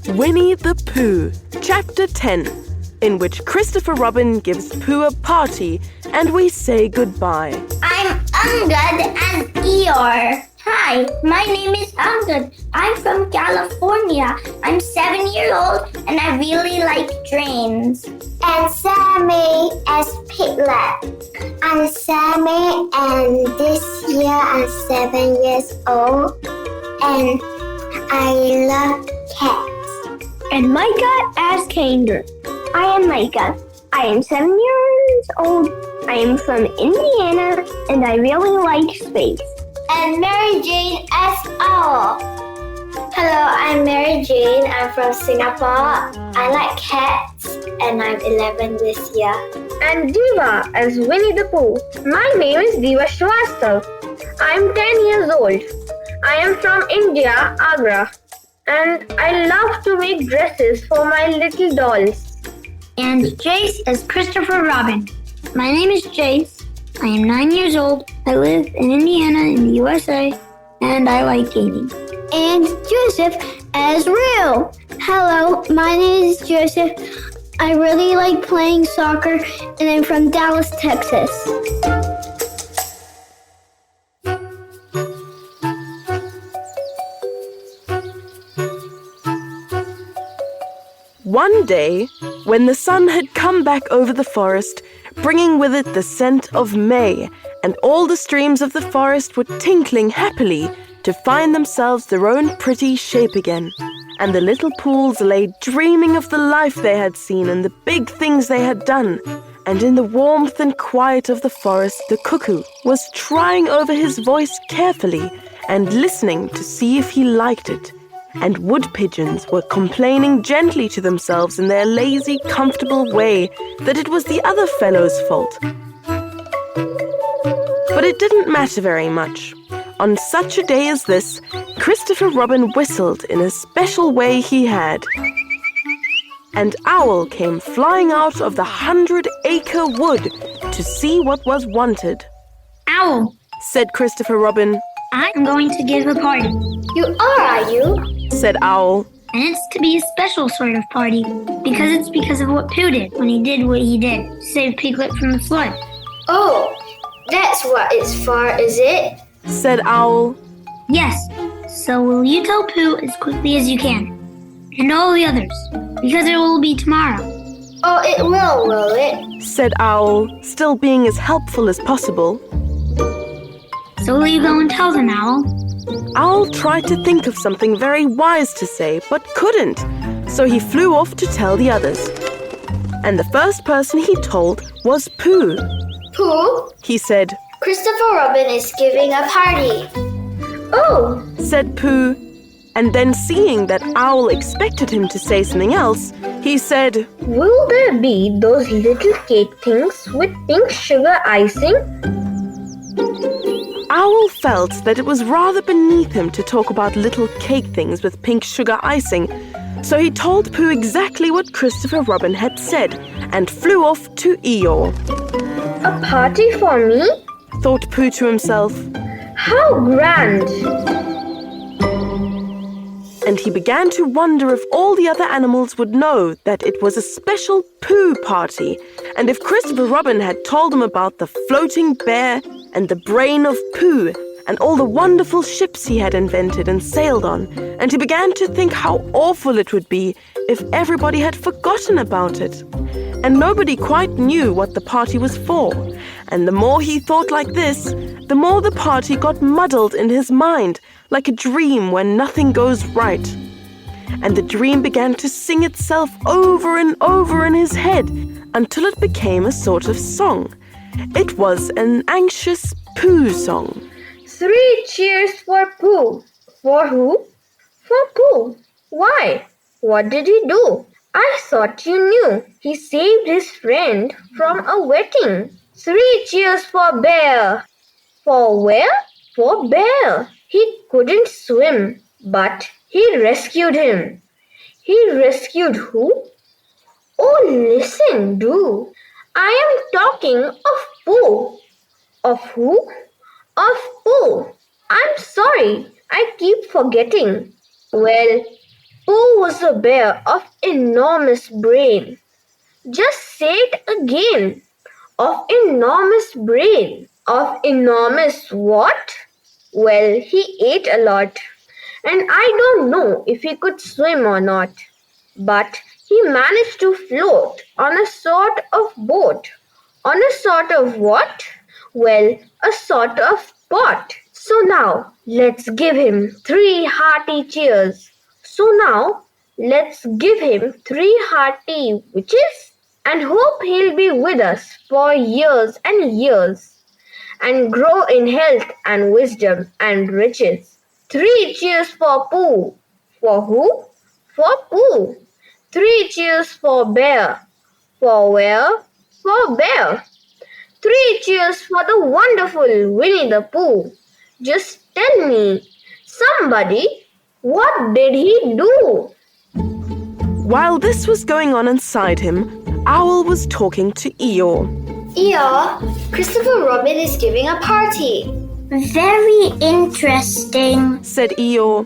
Winnie the Pooh, Chapter 10, in which Christopher Robin gives Pooh a party and we say goodbye. I'm Angad as Eeyore. Hi, my name is Angad. I'm from California. I'm 7 years old and I really like trains. And Sammy as Piglet. I'm Sammy and this year I'm 7 years old and I love cats. And Micah as Kangaroo. I am Micah. I am 7 years old. I am from Indiana and I really like space. And Mary Jane as Owl. Hello, I'm Mary Jane. I'm from Singapore. I like cats and I'm 11 this year. And Diva as Winnie the Pooh. My name is Diva Srivastav. I'm 10 years old. I am from India, Agra. And I love to make dresses for my little dolls. And Jace as Christopher Robin. My name is Jace. I am 9 years old. I live in Indiana in the USA. And I like gaming. And Joseph as Real. Hello, my name is Joseph. I really like playing soccer and I'm from Dallas, Texas. One day, when the sun had come back over the forest, bringing with it the scent of May, and all the streams of the forest were tinkling happily to find themselves their own pretty shape again, and the little pools lay dreaming of the life they had seen and the big things they had done, and in the warmth and quiet of the forest the cuckoo was trying over his voice carefully and listening to see if he liked it. And wood pigeons were complaining gently to themselves in their lazy, comfortable way that it was the other fellow's fault. But it didn't matter very much. On such a day as this, Christopher Robin whistled in a special way he had. And Owl came flying out of the 100 Acre Wood to see what was wanted. Owl, said Christopher Robin. I'm going to give a party. You are you? Said Owl. And it's to be a special sort of party, because of what Pooh did when he did what he did to save Piglet from the flood. Oh, that's what it's for, is it? Said Owl. Yes, so will you tell Pooh as quickly as you can? And all the others, because it will be tomorrow. Oh, it will it? Said Owl, still being as helpful as possible. So will you go and tell them, Owl? Owl tried to think of something very wise to say, but couldn't, so he flew off to tell the others. And the first person he told was Pooh. Pooh? He said, Christopher Robin is giving a party. Oh, said Pooh. And then seeing that Owl expected him to say something else, he said, will there be those little cake things with pink sugar icing? Owl felt that it was rather beneath him to talk about little cake things with pink sugar icing, so he told Pooh exactly what Christopher Robin had said and flew off to Eeyore. A party for me? Thought Pooh to himself. How grand! And he began to wonder if all the other animals would know that it was a special Pooh party, and if Christopher Robin had told them about the floating bear and the brain of Pooh and all the wonderful ships he had invented and sailed on, and he began to think how awful it would be if everybody had forgotten about it. And nobody quite knew what the party was for, and the more he thought like this, the more the party got muddled in his mind, like a dream when nothing goes right. And the dream began to sing itself over and over in his head until it became a sort of song. It was an anxious Pooh song. 3 cheers for Pooh. For who? For Pooh. Why? What did he do? I thought you knew. He saved his friend from a wetting. 3 cheers for Bear. For where? For Bear. He couldn't swim, but he rescued him. He rescued who? Oh, listen, do. I am talking of Pooh. Of who? Of Pooh. I'm sorry, I keep forgetting. Well, Pooh was a bear of enormous brain. Just say it again. Of enormous brain. Of enormous what? Well, he ate a lot. And I don't know if he could swim or not. But he managed to float on a sort of boat. On a sort of what? Well, a sort of pot. So now, let's give him 3 hearty cheers. So now, let's give him 3 hearty witches and hope he'll be with us for years and years and grow in health and wisdom and riches. 3 cheers for Pooh. For who? For Pooh. 3 cheers for bear. For where? For bear. 3 cheers for the wonderful Winnie the Pooh. Just tell me, somebody, what did he do? While this was going on inside him, Owl was talking to Eeyore. Eeyore, Christopher Robin is giving a party. Very interesting. Said Eeyore.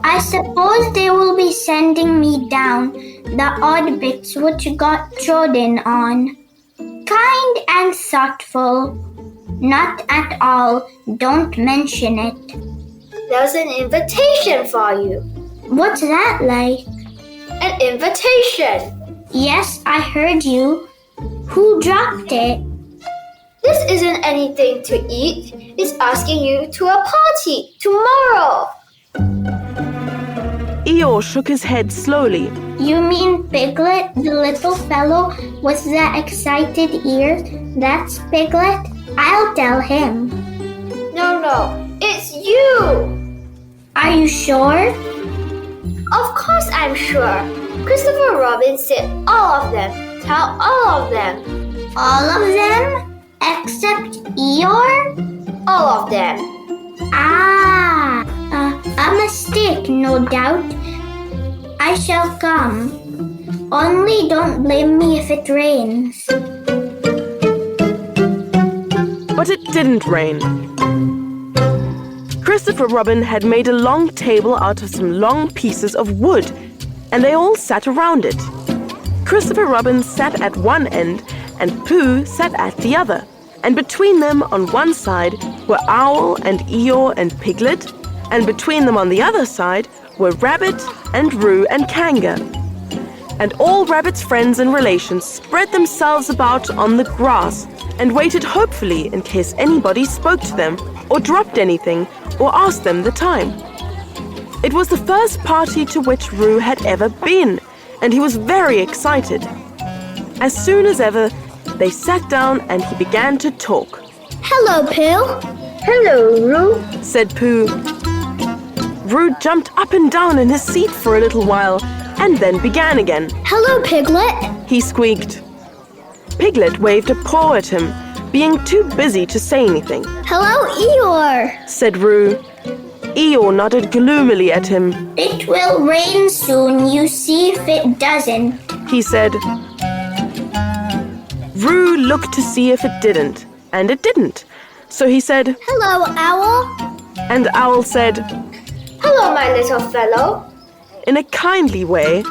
I suppose they will be sending me down the odd bits which got trodden on. Kind and thoughtful. Not at all. Don't mention it. There's an invitation for you. What's that like? An invitation. Yes, I heard you. Who dropped it? This isn't anything to eat. It's asking you to a party tomorrow. Eeyore shook his head slowly. You mean Piglet, the little fellow with the excited ears? That's Piglet? I'll tell him. No, it's you. Are you sure? Of course I'm sure. Christopher Robin said all of them. Tell all of them. All of them? Except Eeyore? All of them. A mistake, no doubt. I shall come. Only don't blame me if it rains. But it didn't rain. Christopher Robin had made a long table out of some long pieces of wood, and they all sat around it. Christopher Robin sat at one end, and Pooh sat at the other. And between them on one side were Owl and Eeyore and Piglet, and between them on the other side were Rabbit and Roo and Kanga. And all Rabbit's friends and relations spread themselves about on the grass and waited hopefully in case anybody spoke to them or dropped anything or asked them the time. It was the first party to which Roo had ever been, and he was very excited. As soon as ever, they sat down and he began to talk. Hello, Pooh. Hello, Roo, said Pooh. Roo jumped up and down in his seat for a little while and then began again. Hello, Piglet. He squeaked. Piglet waved a paw at him, being too busy to say anything. Hello, Eeyore, said Roo. Eeyore nodded gloomily at him. It will rain soon, you see if it doesn't, he said. Roo looked to see if it didn't, and it didn't. So he said, Hello, Owl. And Owl said, Hello, my little fellow. In a kindly way,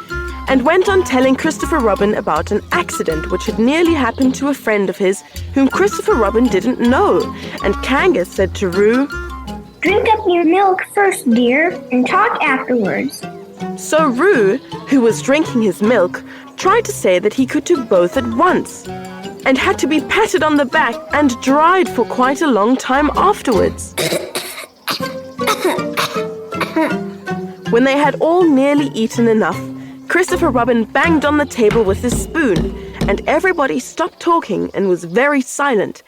and went on telling Christopher Robin about an accident which had nearly happened to a friend of his whom Christopher Robin didn't know. And Kanga said to Roo, Drink up your milk first, dear, and talk afterwards. So Roo, who was drinking his milk, tried to say that he could do both at once, and had to be patted on the back and dried for quite a long time afterwards. When they had all nearly eaten enough, Christopher Robin banged on the table with his spoon, and everybody stopped talking and was very silent,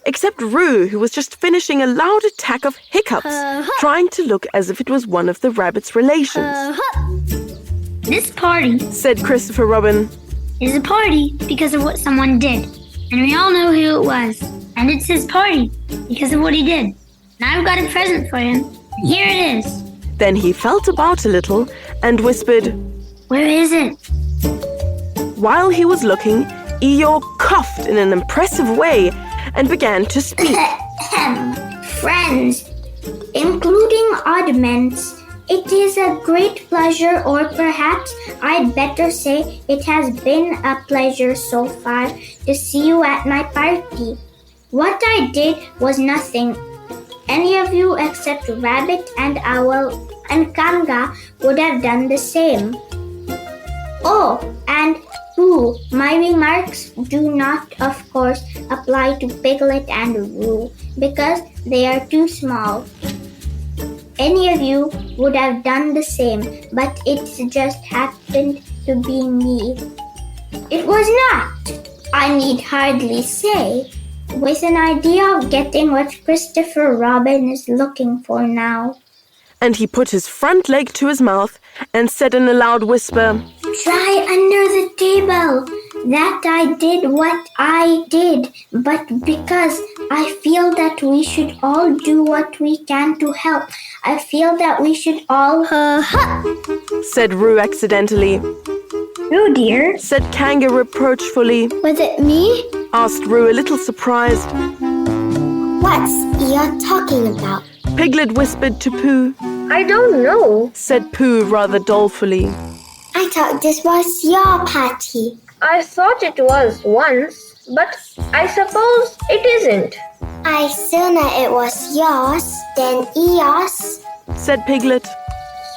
except Roo, who was just finishing a loud attack of hiccups, trying to look as if it was one of the rabbit's relations. This party, said Christopher Robin, is a party because of what someone did. And we all know who it was. And it's his party because of what he did. And I've got a present for him. Here it is. Then he felt about a little and whispered, Where is it? While he was looking, Eeyore coughed in an impressive way and began to speak. Friends, including oddments, It is a great pleasure, or perhaps I'd better say it has been a pleasure so far to see you at my party. What I did was nothing. Any of you except Rabbit and Owl and Kanga would have done the same. Oh, and Pooh, my remarks do not, of course, apply to Piglet and Roo because they are too small. Any of you would have done the same, but it just happened to be me. It was not, I need hardly say, with an idea of getting what Christopher Robin is looking for now. And he put his front leg to his mouth and said in a loud whisper, Try under the table. That I did what I did, but because I feel that we should all do what we can to help. I feel that we should all... said Roo accidentally. Oh dear. Said Kanga reproachfully. Was it me? Asked Roo a little surprised. What's Eeyore talking about? Piglet whispered to Pooh. I don't know. Said Pooh rather dolefully. I thought this was your party. I thought it was once, but I suppose it isn't. I sooner it was yours than Eeyore's. Said Piglet.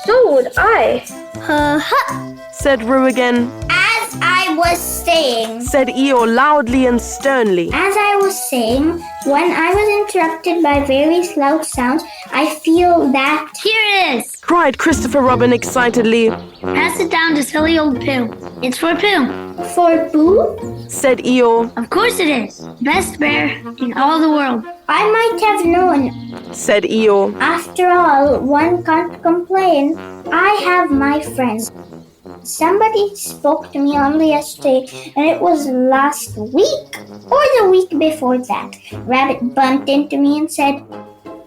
So would I. Said Roo again. As I was saying... Said Eeyore loudly and sternly. As I was saying, when I was interrupted by various loud sounds, I feel that... Here it is! Cried Christopher Robin excitedly. Pass it down to silly old Pooh. It's for Pooh. For Pooh? Said Eeyore. Of course it is. Best bear in all the world. I might have known. Said Eeyore. After all, one can't complain. I have my friends. Somebody spoke to me only yesterday, and it was last week or the week before that. Rabbit bumped into me and said,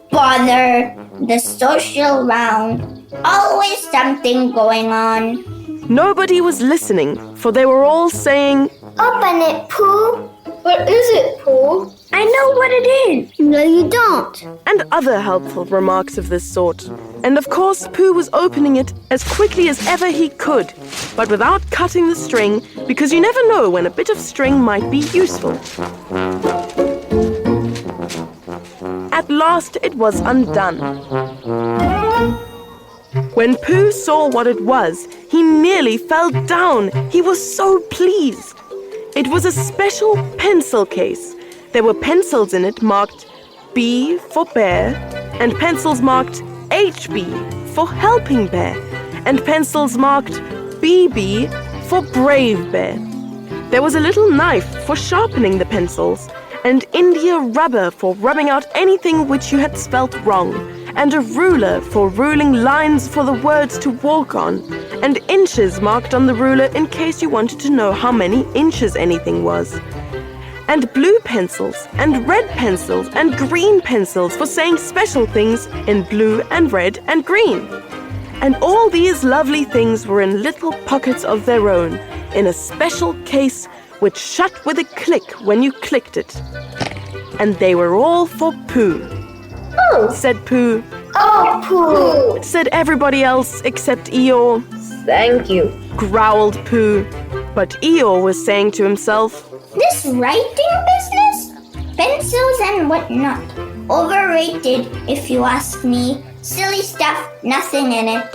Bother, the social round. Always something going on. Nobody was listening, for they were all saying, Open it, Pooh. What is it, Pooh? I know what it is. No, you don't. and other helpful remarks of this sort. And of course, Pooh was opening it as quickly as ever he could, but without cutting the string, because you never know when a bit of string might be useful. At last it was undone. When Pooh saw what it was, he nearly fell down. He was so pleased. It was a special pencil case. There were pencils in it marked B for bear, and pencils marked HB for helping bear, and pencils marked BB for brave bear. There was a little knife for sharpening the pencils, and India rubber for rubbing out anything which you had spelt wrong, and a ruler for ruling lines for the words to walk on, and inches marked on the ruler in case you wanted to know how many inches anything was, and blue pencils, and red pencils, and green pencils for saying special things in blue and red and green. And all these lovely things were in little pockets of their own, in a special case which shut with a click when you clicked it. And they were all for Pooh. Oh, Said Pooh. Oh, Pooh. Said everybody else except Eeyore. thank you. Growled Pooh. But Eeyore was saying to himself, This writing business? Pencils and whatnot. Overrated, if you ask me. Silly stuff, nothing in it.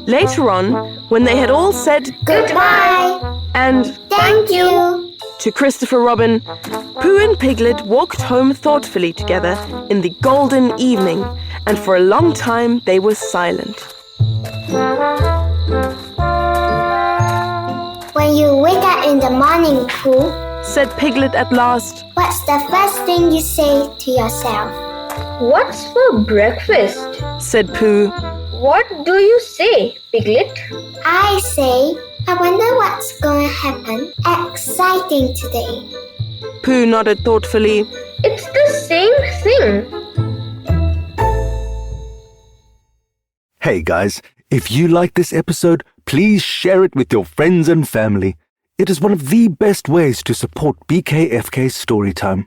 later on, when they had all said Goodbye. and Thank you. to Christopher Robin, Pooh and Piglet walked home thoughtfully together in the golden evening, and for a long time they were silent. When you wake up in the morning, Pooh, Said Piglet at last. what's the first thing you say to yourself? What's for breakfast? Said Pooh. What do you say, Piglet? I say, I wonder what's going to happen exciting today. Pooh nodded thoughtfully. It's the same thing. Hey guys, if you like this episode, please share it with your friends and family. It is one of the best ways to support BKFK Storytime.